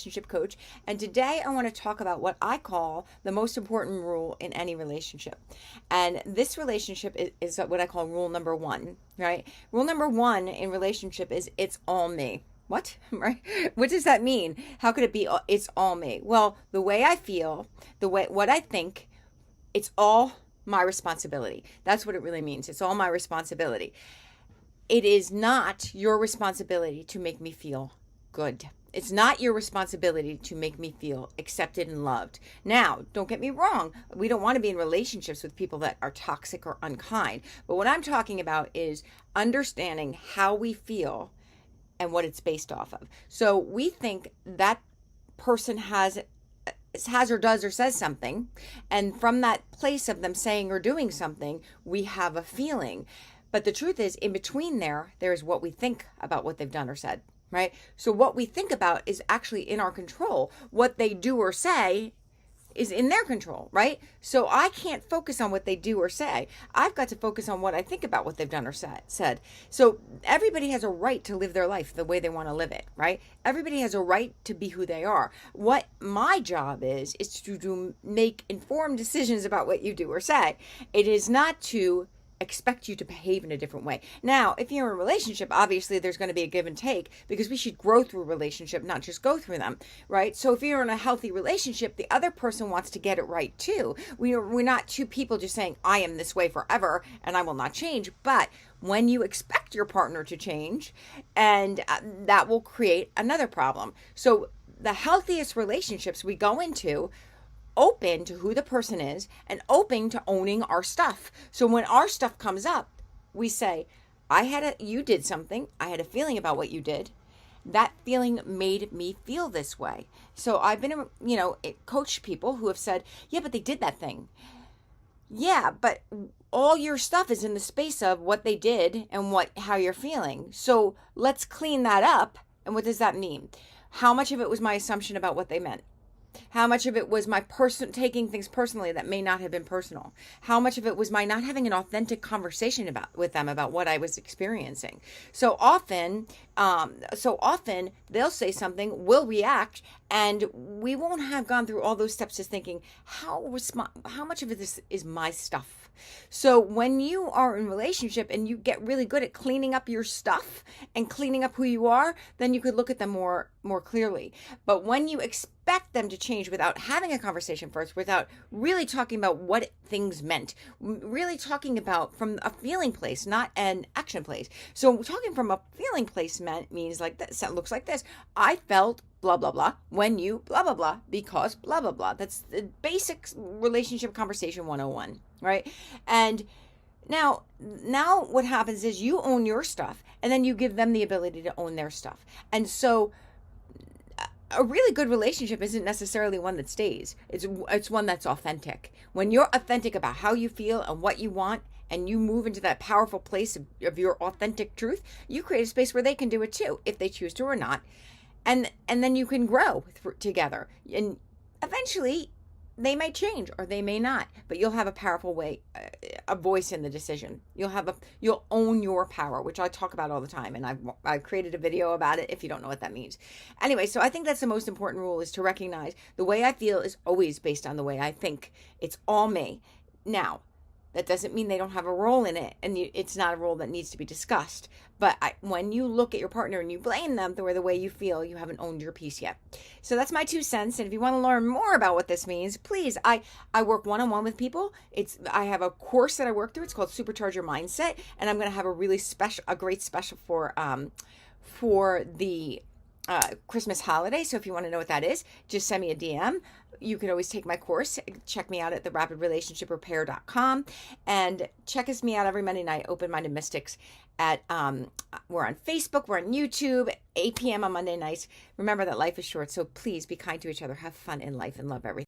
relationship coach, and today I want to talk about what I call the most important rule in any relationship. And this relationship is what I call rule number one, right? Rule number one in relationship is it's all me. What? Right? What does that mean? How could it be it's all me? Well, the way I feel, what I think, it's all my responsibility. That's what it really means. It's all my responsibility. It is not your responsibility to make me feel good. It's not your responsibility to make me feel accepted and loved. Now, don't get me wrong. We don't want to be in relationships with people that are toxic or unkind. But what I'm talking about is understanding how we feel and what it's based off of. So we think that person has or does or says something, and from that place of them saying or doing something, we have a feeling. But the truth is, in between there's what we think about what they've done or said, right? So what we think about is actually in our control. What they do or say is in their control, right? So I can't focus on what they do or say. I've got to focus on what I think about what they've done or said. So everybody has a right to live their life the way they want to live it, right? Everybody has a right to be who they are. What my job is to make informed decisions about what you do or say. It is not to expect you to behave in a different way. Now, if you're in a relationship, obviously there's going to be a give and take, because we should grow through a relationship, not just go through them, right? So if you're in a healthy relationship, the other person wants to get it right too. We're not two people just saying, I am this way forever and I will not change. But when you expect your partner to change, and that will create another problem. So the healthiest relationships we go into open to who the person is and open to owning our stuff. So when our stuff comes up, we say, you did something. I had a feeling about what you did. That feeling made me feel this way. So I've been, coached people who have said, yeah, but they did that thing. Yeah, but all your stuff is in the space of what they did and how you're feeling. So let's clean that up. And what does that mean? How much of it was my assumption about what they meant? How much of it was my taking things personally that may not have been personal? How much of it was my not having an authentic conversation with them about what I was experiencing? So often they'll say something, we'll react, and we won't have gone through all those steps of thinking, how much of this is my stuff? So when you are in a relationship and you get really good at cleaning up your stuff and cleaning up who you are, then you could look at them more clearly. But when you expect them to change without having a conversation first, without really talking about what things meant, really talking about from a feeling place, not an action place. So talking from a feeling place means like this. It looks like this. I felt blah, blah, blah, when you blah, blah, blah, because blah, blah, blah. That's the basic relationship conversation 101, right? And now what happens is you own your stuff, and then you give them the ability to own their stuff. And so a really good relationship isn't necessarily one that stays. It's one that's authentic. When you're authentic about how you feel and what you want, and you move into that powerful place of your authentic truth, you create a space where they can do it too, if they choose to or not. And then you can grow together. And eventually they may change or they may not, but you'll have a powerful a voice in the decision. You'll own your power, which I talk about all the time. And I've created a video about it if you don't know what that means. Anyway, so I think that's the most important rule, is to recognize the way I feel is always based on the way I think. It's all me. Now, that doesn't mean they don't have a role in it, and it's not a role that needs to be discussed. But when you look at your partner and you blame them for the way you feel, you haven't owned your piece yet. So that's my 2 cents. And if you want to learn more about what this means, please, I work one-on-one with people. I have a course that I work through. It's called Supercharge Your Mindset, and I'm going to have a great special for the Christmas holiday. So if you want to know what that is, just send me a DM. You can always take my course. Check me out at therapidrelationshiprepair.com, and check me out every Monday night, Open Minded Mystics. We're on Facebook, we're on YouTube, 8 p.m. on Monday nights. Remember that life is short, so please be kind to each other, have fun in life, and love everything.